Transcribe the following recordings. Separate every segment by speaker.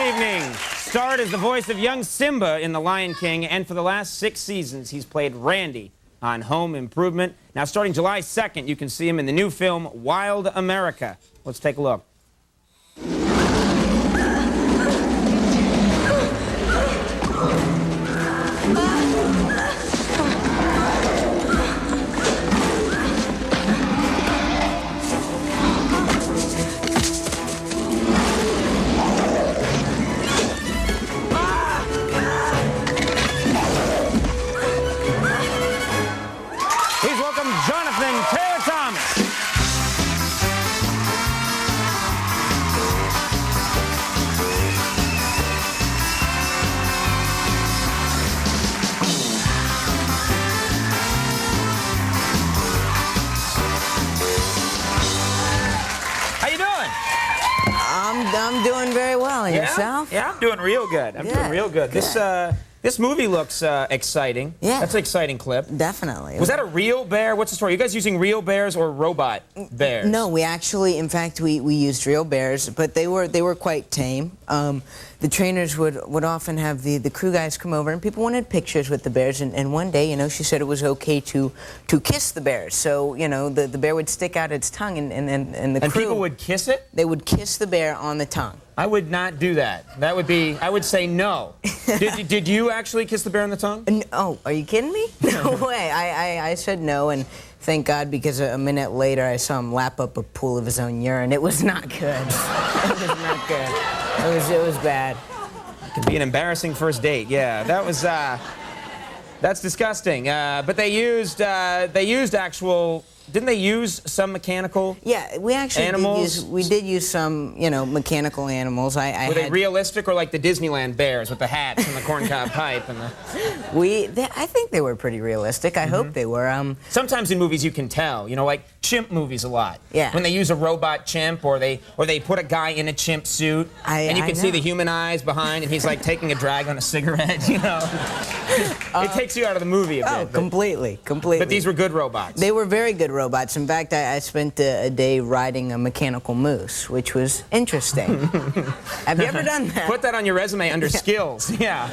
Speaker 1: evening starred as the voice of young Simba in The Lion King, and for the last 6 seasons, he's played Randy on Home Improvement. Now, starting July 2nd, you can see him in the new film Wild America. Let's take a look. Please welcome Jonathan Taylor-Thomas. How you doing?
Speaker 2: I'm doing very well. And yourself?
Speaker 1: Yeah, I'm doing real good. I'm doing real good. This movie looks exciting.
Speaker 2: Yeah.
Speaker 1: That's an exciting clip.
Speaker 2: Definitely.
Speaker 1: Was that a real bear? What's the story? You guys using real bears or robot bears?
Speaker 2: No, we actually, in fact, we used real bears, but they were quite tame. The trainers would often have the crew guys come over, and people wanted pictures with the bears. And one day, you know, she said it was okay to kiss the bears. So, you know, the bear would stick out its tongue, and the crew...
Speaker 1: people would kiss it?
Speaker 2: They would kiss the bear on the tongue.
Speaker 1: I would not do that. That would be, I would say no. Did you actually kiss the bear on the tongue?
Speaker 2: Oh, are you kidding me? No way. I said no, and thank God, because a minute later I saw him lap up a pool of his own urine. It was not good. It was not good. It was bad.
Speaker 1: It could be an embarrassing first date. Yeah, that was, that's disgusting. But they used actual... Didn't they use some mechanical
Speaker 2: Yeah, we actually
Speaker 1: animals?
Speaker 2: did use some, you know, mechanical animals.
Speaker 1: Were they realistic, or like the Disneyland bears with the hats and the corncob pipe and the...
Speaker 2: I think they were pretty realistic. I hope they were.
Speaker 1: Sometimes in movies you can tell, you know, like chimp movies a lot.
Speaker 2: Yeah.
Speaker 1: When they use a robot chimp, or they put a guy in a chimp suit, and you can see the human eyes behind, and he's like taking a drag on a cigarette, you know. It takes you out of the movie a bit.
Speaker 2: Oh, completely.
Speaker 1: But these were good robots.
Speaker 2: They were very good robots. In fact, I spent a day riding a mechanical moose, which was interesting. Have you ever done that?
Speaker 1: Put that on your resume under skills. Yeah.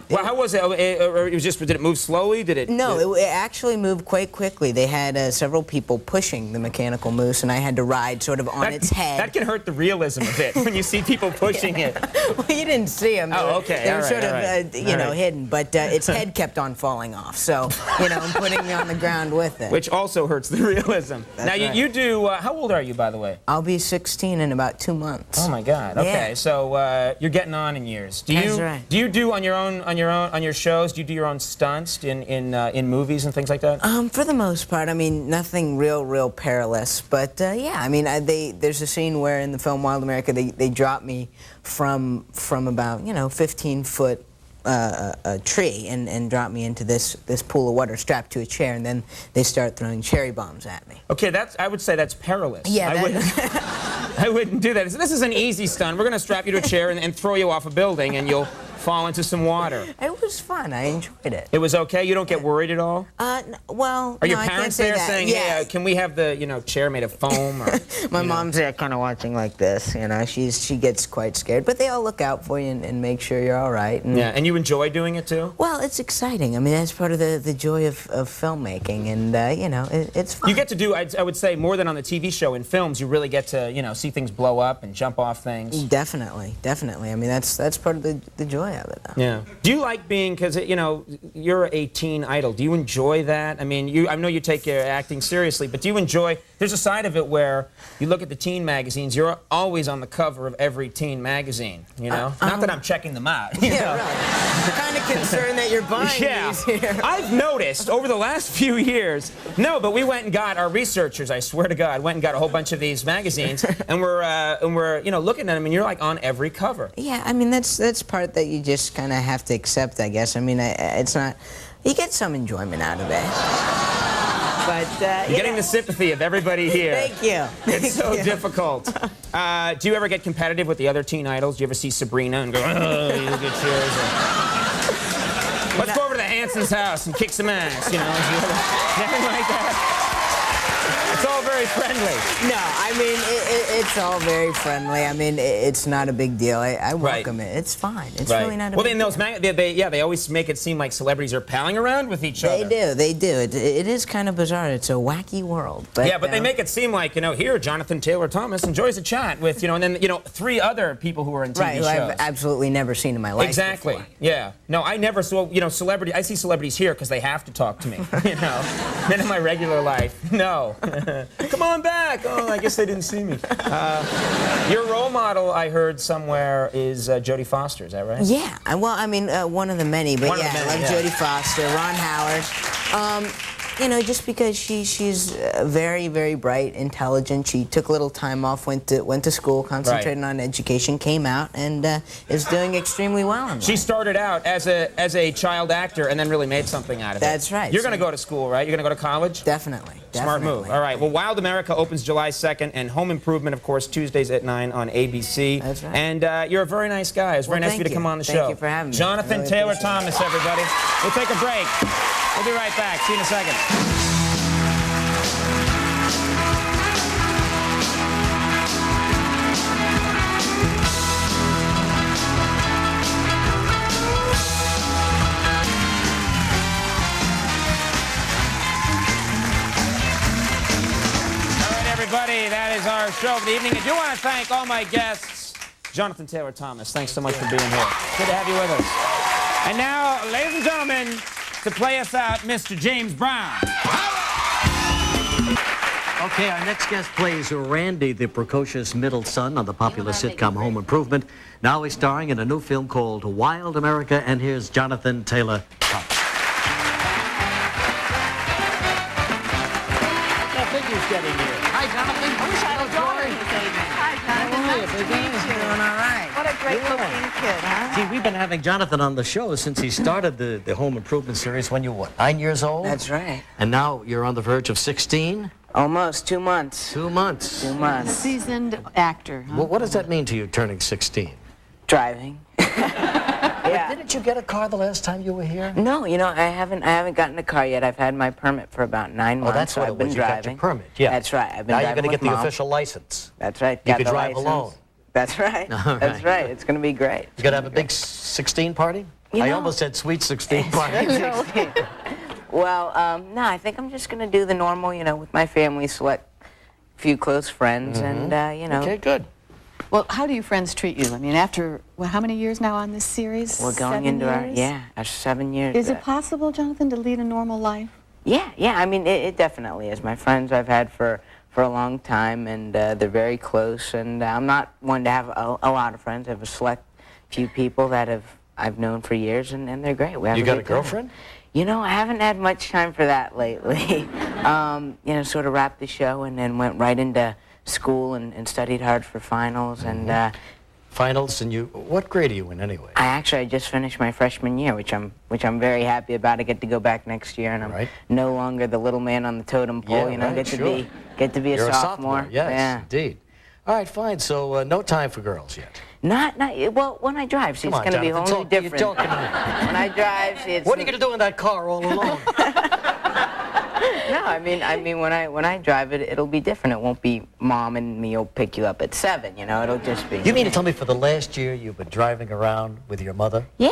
Speaker 1: Well, how was it? It was just, did it move slowly?
Speaker 2: No, it actually moved quite quickly. They had several people pushing the mechanical moose, and I had to ride sort of on its head.
Speaker 1: That can hurt the realism a bit when you see people pushing it.
Speaker 2: Well, you didn't see them.
Speaker 1: Oh, okay.
Speaker 2: They were sort of, you know, hidden, but its head kept on falling off. So, you know, I'm putting me on the ground with it.
Speaker 1: Which also hurts the realism.
Speaker 2: That's
Speaker 1: now,
Speaker 2: right.
Speaker 1: you do, how old are you, by the way?
Speaker 2: I'll be 16 in about 2 months.
Speaker 1: Oh my God. Okay,
Speaker 2: Yeah.
Speaker 1: So you're getting on in years.
Speaker 2: That's right.
Speaker 1: Do you do on your shows? Do you do your own stunts in movies and things like that?
Speaker 2: For the most part, I mean, nothing real perilous. But yeah, I mean, there's a scene where in the film Wild America they drop me from about 15-foot a tree and drop me into this pool of water strapped to a chair, and then they start throwing cherry bombs at me.
Speaker 1: Okay, I would say that's perilous.
Speaker 2: Yeah,
Speaker 1: I wouldn't do that. This is an easy stunt. We're going to strap you to a chair and throw you off a building, and you'll fall into some water.
Speaker 2: It was fun. I enjoyed it.
Speaker 1: It was okay? You don't get worried at all?
Speaker 2: Well,
Speaker 1: Are your
Speaker 2: no,
Speaker 1: parents
Speaker 2: I
Speaker 1: there
Speaker 2: can't say
Speaker 1: saying,
Speaker 2: that.
Speaker 1: hey, can we have the chair made of foam? Or,
Speaker 2: My mom's there kind of watching like this, you know. She gets quite scared, but they all look out for you and make sure you're all right.
Speaker 1: Yeah, and you enjoy doing it too?
Speaker 2: Well, it's exciting. I mean, that's part of the joy of filmmaking, and you know, it's fun.
Speaker 1: You get to do, I would say, more than on the TV show. In films, you really get to, see things blow up and jump off things.
Speaker 2: Definitely. I mean, that's part of the joy of it, though.
Speaker 1: Yeah. Do you like being, because, you're a teen idol. Do you enjoy that? I mean, I know you take your acting seriously, but do you enjoy, there's a side of it where you look at the teen magazines, you're always on the cover of every teen magazine, you know? Not that I'm checking them out. You know?
Speaker 2: Right. You're kind of concerned that you're buying these here.
Speaker 1: I've noticed over the last few years, but we went and got, our researchers, I swear to God, went and got a whole bunch of these magazines, and we're looking at them, and you're like on every cover.
Speaker 2: Yeah, I mean, that's part that you just kind of have to accept, I guess. I mean, it's not, you get some enjoyment out of it. But,
Speaker 1: you're getting the sympathy of everybody here.
Speaker 2: Thank you.
Speaker 1: It's so difficult. Do you ever get competitive with the other teen idols? Do you ever see Sabrina and go, oh, you get yours? Let's go over to the Hanson's house and kick some ass, you know? Nothing like that. It's all very very friendly.
Speaker 2: No, I mean, it's all very friendly. I mean, it's not a big deal. I welcome it. It's fine. It's really not a big deal.
Speaker 1: Well, then they always make it seem like celebrities are palling around with each other.
Speaker 2: They do. It is kind of bizarre. It's a wacky world. But,
Speaker 1: yeah, but they make it seem like, here, Jonathan Taylor Thomas enjoys a chat with, and then, 3 other people who are in TV shows.
Speaker 2: Right, who I've absolutely never seen in my life
Speaker 1: Exactly.
Speaker 2: before.
Speaker 1: Yeah. No, I never saw, I see celebrities here because they have to talk to me, Then in my regular life, no. Come on back. Oh, I guess they didn't see me. Your role model, I heard somewhere, is Jodie Foster. Is that right?
Speaker 2: Yeah. Well, I mean, one of the many. But I love Jodie Foster, Ron Howard. Just because she's very, very bright, intelligent. She took a little time off, went to school, concentrated on education, came out, and is doing extremely well in life.
Speaker 1: She started out as a child actor and then really made something out of it.
Speaker 2: That's right.
Speaker 1: You're going to go to school, right? You're going to go to college?
Speaker 2: Definitely.
Speaker 1: Smart move. All right. Well, Wild America opens July 2nd, and Home Improvement, of course, Tuesdays at 9 on ABC.
Speaker 2: That's right.
Speaker 1: And you're a very nice guy. It's very nice of you to come on the show.
Speaker 2: Thank you for having me.
Speaker 1: Jonathan Taylor Thomas, everybody. We'll take a break. We'll be right back. See you in a second. Everybody, that is our show for the evening. I do want to thank all my guests. Jonathan Taylor Thomas, thanks so much for being here. Good to have you with us. And now, ladies and gentlemen, to play us out, Mr. James Brown.
Speaker 3: Okay, our next guest plays Randy, the precocious middle son on the popular sitcom Home Improvement. Now he's starring in a new film called Wild America, and here's Jonathan Taylor Thomas. Getting here. Hi, Jonathan.
Speaker 4: I wish I had a daughter this evening. Hi, Jonathan. Nice to meet you.
Speaker 2: Doing all right.
Speaker 4: What a great-looking kid, huh?
Speaker 3: See, we've been having Jonathan on the show since he started the Home Improvement series when you were, 9 years old?
Speaker 2: That's right.
Speaker 3: And now you're on the verge of 16?
Speaker 2: Almost 2 months.
Speaker 3: 2 months.
Speaker 2: 2 months.
Speaker 4: Seasoned actor, huh?
Speaker 3: Well, what does that mean to you, turning 16?
Speaker 2: Driving. Yeah.
Speaker 3: Didn't you get a car the last time you were here?
Speaker 2: No, I haven't gotten a car yet. I've had my permit for about 9 months.
Speaker 3: Oh, that's what
Speaker 2: I've
Speaker 3: it was.
Speaker 2: been
Speaker 3: You
Speaker 2: driving.
Speaker 3: got your permit, yeah.
Speaker 2: That's right. I've been
Speaker 3: now
Speaker 2: driving
Speaker 3: you're going to get
Speaker 2: with
Speaker 3: the
Speaker 2: Mom.
Speaker 3: official license.
Speaker 2: That's right.
Speaker 3: You
Speaker 2: Got
Speaker 3: could
Speaker 2: the
Speaker 3: drive
Speaker 2: license.
Speaker 3: alone.
Speaker 2: That's right.
Speaker 3: All
Speaker 2: That's
Speaker 3: right.
Speaker 2: right. It's going to be great.
Speaker 3: You going to have a big 16 party? I almost said sweet 16 party.
Speaker 2: Well, no, I think I'm just going to do the normal, with my family, select a few close friends, and,
Speaker 3: Okay, good.
Speaker 4: Well, how do your friends treat you? I mean, after, how many years now on this series?
Speaker 2: We're going
Speaker 4: 7
Speaker 2: into
Speaker 4: years?
Speaker 2: our 7 years.
Speaker 4: Is it possible, Jonathan, to lead a normal life?
Speaker 2: Yeah. I mean, it definitely is. My friends I've had for a long time, and they're very close. And I'm not one to have a lot of friends. I have a select few people that I've known for years, and they're great. We have
Speaker 3: You got a
Speaker 2: good time.
Speaker 3: girlfriend?
Speaker 2: I haven't had much time for that lately. Sort of wrapped the show and then went right into school and studied hard for finals. And
Speaker 3: Finals, and what grade are you in anyway?
Speaker 2: I just finished my freshman year, which I'm very happy about. I get to go back next year, and I'm no longer the little man on the totem pole. Get to be a
Speaker 3: You're
Speaker 2: sophomore.
Speaker 3: Yes, indeed. All right, fine. So no time for girls yet.
Speaker 2: Not well. When I drive, see, it's going to be wholly different.
Speaker 3: You're talking to me.
Speaker 2: When I drive, see, it's.
Speaker 3: What are you going to do in that car all alone?
Speaker 2: No, I mean, when I drive it, it'll be different. It won't be Mom and me will pick you up at 7. It'll just be.
Speaker 3: You mean to tell me for the last year you've been driving around with your mother?
Speaker 2: Yeah.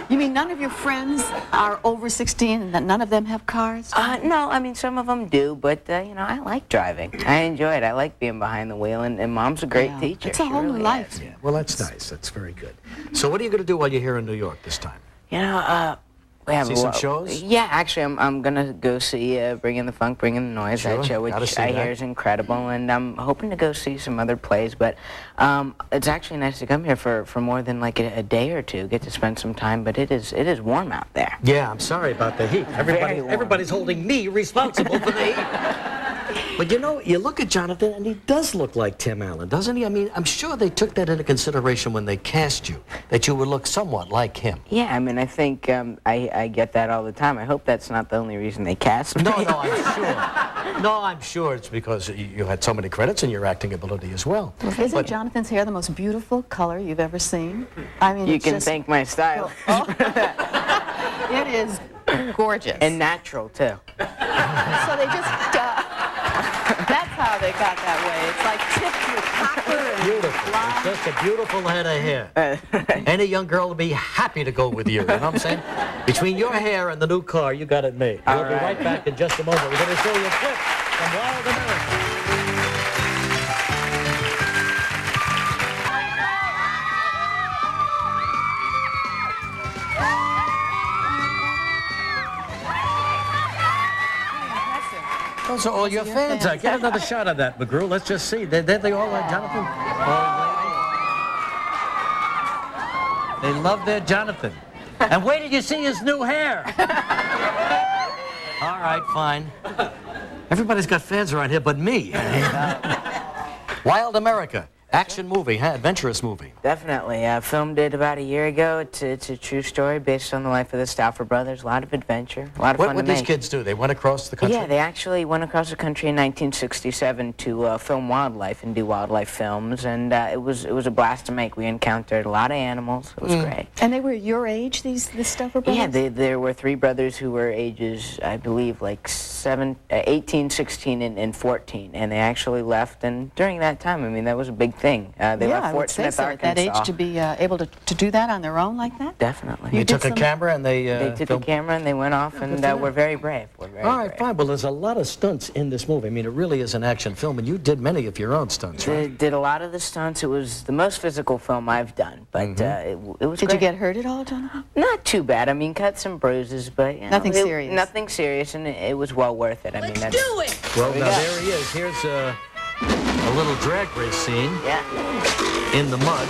Speaker 4: You mean none of your friends are over 16 and that none of them have cars?
Speaker 2: No, I mean, some of them do, but, I like driving. I enjoy it. I like being behind the wheel, and Mom's a great teacher.
Speaker 4: It's a whole new life.
Speaker 3: Yeah, well, that's nice. That's very good. So what are you going to do while you're here in New York this time?
Speaker 2: We have
Speaker 3: see some shows?
Speaker 2: Yeah, actually, I'm gonna go see Bring in the Funk, Bring in the Noise,
Speaker 3: Sure,
Speaker 2: that show, which I hear is incredible, and I'm hoping to go see some other plays. But it's actually nice to come here for more than like a day or two, get to spend some time. But it is warm out there.
Speaker 3: Yeah, I'm sorry about the heat. Everybody's holding me responsible for the heat. But you look at Jonathan, and he does look like Tim Allen, doesn't he? I mean, I'm sure they took that into consideration when they cast you, that you would look somewhat like him.
Speaker 2: Yeah, I mean, I think I get that all the time. I hope that's not the only reason they cast me.
Speaker 3: No, I'm sure. No, I'm sure it's because you had so many credits in your acting ability as well.
Speaker 4: Isn't Jonathan's hair the most beautiful color you've ever seen? I mean,
Speaker 2: you can thank my style.
Speaker 4: It is gorgeous.
Speaker 2: And natural, too.
Speaker 4: So they just, that's how they got that way. It's like tipped with copper and
Speaker 3: Beautiful.
Speaker 4: blonde.
Speaker 3: It's just a beautiful head of hair. Any young girl would be happy to go with you. You know what I'm saying? Between your hair and the new car, you got it made. We'll be right back in just a moment. We're going to show you a clip from Wild America. Those are all your fans. Get another shot of that, McGrew. Let's just see. They all like Jonathan. They love their Jonathan. And wait till you see his new hair. All right, fine. Everybody's got fans around here but me. Wild America. Action movie, huh? Adventurous movie.
Speaker 2: Definitely. Filmed it about a year ago. It's a true story based on the life of the Stauffer brothers. A lot of adventure, a lot of fun to
Speaker 3: What these
Speaker 2: make.
Speaker 3: kids do? They went across the country?
Speaker 2: Yeah, they actually went across the country in 1967 to film wildlife and do wildlife films, and it was a blast to make. We encountered a lot of animals. It was great.
Speaker 4: And they were your age, the Stauffer brothers?
Speaker 2: Yeah, there were three brothers who were ages, I believe, like 18, 16, and 14, and they actually left. And during that time, I mean, that was a big thing. They left
Speaker 4: I
Speaker 2: Fort
Speaker 4: would say
Speaker 2: Smith,
Speaker 4: so. At that
Speaker 2: Arkansas.
Speaker 4: age to be able to do that on their own like that?
Speaker 2: Definitely.
Speaker 3: They
Speaker 4: did
Speaker 3: took a
Speaker 4: some-
Speaker 3: camera and they
Speaker 2: They took a camera and they went off, and were very brave. Were very
Speaker 3: All right,
Speaker 2: brave.
Speaker 3: fine. Well, there's a lot of stunts in this movie. I mean, it really is an action film, and you did many of your own stunts, right?
Speaker 2: Did a lot of the stunts. It was the most physical film I've done, but it was
Speaker 4: Did
Speaker 2: great.
Speaker 4: you get hurt at all, Jonathan?
Speaker 2: Not too bad. I mean, cut some bruises, but you know,
Speaker 4: Nothing serious.
Speaker 2: Nothing serious, and it was well worth it. I mean, that's,
Speaker 5: Do it!
Speaker 3: Well,
Speaker 2: we
Speaker 3: now
Speaker 2: go.
Speaker 3: there he is. Here's a little drag race scene
Speaker 2: yeah.
Speaker 3: in the mud.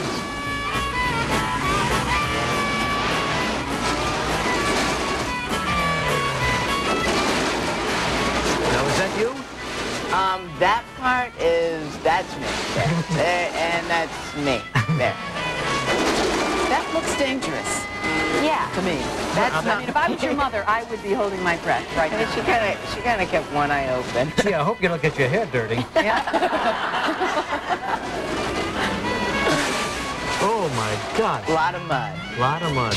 Speaker 3: Now, is that you?
Speaker 2: That part that's me, there, and that's me, there.
Speaker 4: That looks dangerous
Speaker 2: Yeah.
Speaker 4: to me.
Speaker 2: That's
Speaker 4: I
Speaker 2: not.
Speaker 4: mean, if I was your mother, I would be holding my breath right
Speaker 2: I mean,
Speaker 4: now.
Speaker 2: she kind of kept one eye open.
Speaker 3: Gee, I hope you don't get your hair dirty. Oh, my God.
Speaker 2: A lot of mud.
Speaker 3: Lot of mud.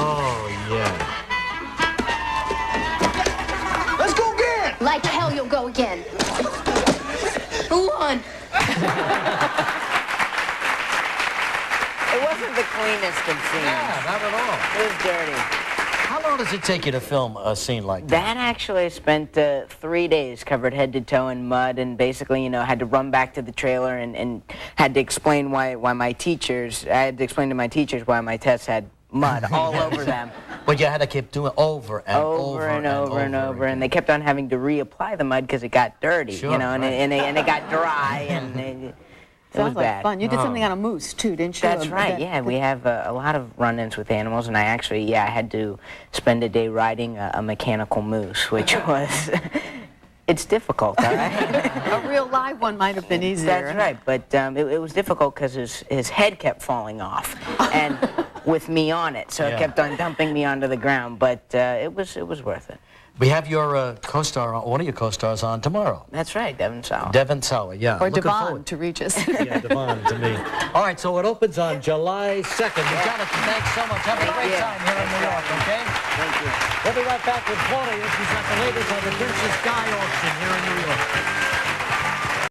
Speaker 3: Oh, yeah.
Speaker 5: Let's go again!
Speaker 6: Like hell you'll go again. Who won?
Speaker 2: It wasn't the cleanest of scenes.
Speaker 3: Yeah, not at all.
Speaker 2: It was dirty.
Speaker 3: How long does it take you to film a scene like that?
Speaker 2: That actually I spent 3 days covered head to toe in mud, and basically, you know, had to run back to the trailer and had to explain why my teachers, I had to explain to my teachers why my tests had mud all over them.
Speaker 3: But you had to keep doing it over and
Speaker 2: Over and over, and they kept on having to reapply the mud because it got dirty,
Speaker 3: Sure,
Speaker 2: you know, and,
Speaker 3: right.
Speaker 2: and it got dry, and it was
Speaker 4: Sounds like
Speaker 2: bad.
Speaker 4: fun. You did something on a moose, too, didn't you?
Speaker 2: That's right, yeah. We have a lot of run-ins with animals, and I actually, I had to spend a day riding a mechanical moose, which was, it's difficult, all right?
Speaker 4: A real live one might have been easier.
Speaker 2: That's right, but it was difficult because his head kept falling off, and with me on it, so
Speaker 3: Yeah.
Speaker 2: it kept on dumping me onto the ground, but it was worth it.
Speaker 3: We have your co-star, one of your co-stars on tomorrow.
Speaker 2: That's right, Devin Sawa.
Speaker 3: Devin Sawa, yeah.
Speaker 4: Or
Speaker 3: Looking
Speaker 4: Devon
Speaker 3: forward.
Speaker 4: to Regis.
Speaker 3: Yeah, Devon to me. All right, so it opens on July 2nd. Jonathan, thanks so much. Have a great
Speaker 2: you.
Speaker 3: time here in New York, okay?
Speaker 2: Thank you.
Speaker 3: We'll be right back with Claudia. She's got the latest on the Princess Sky auction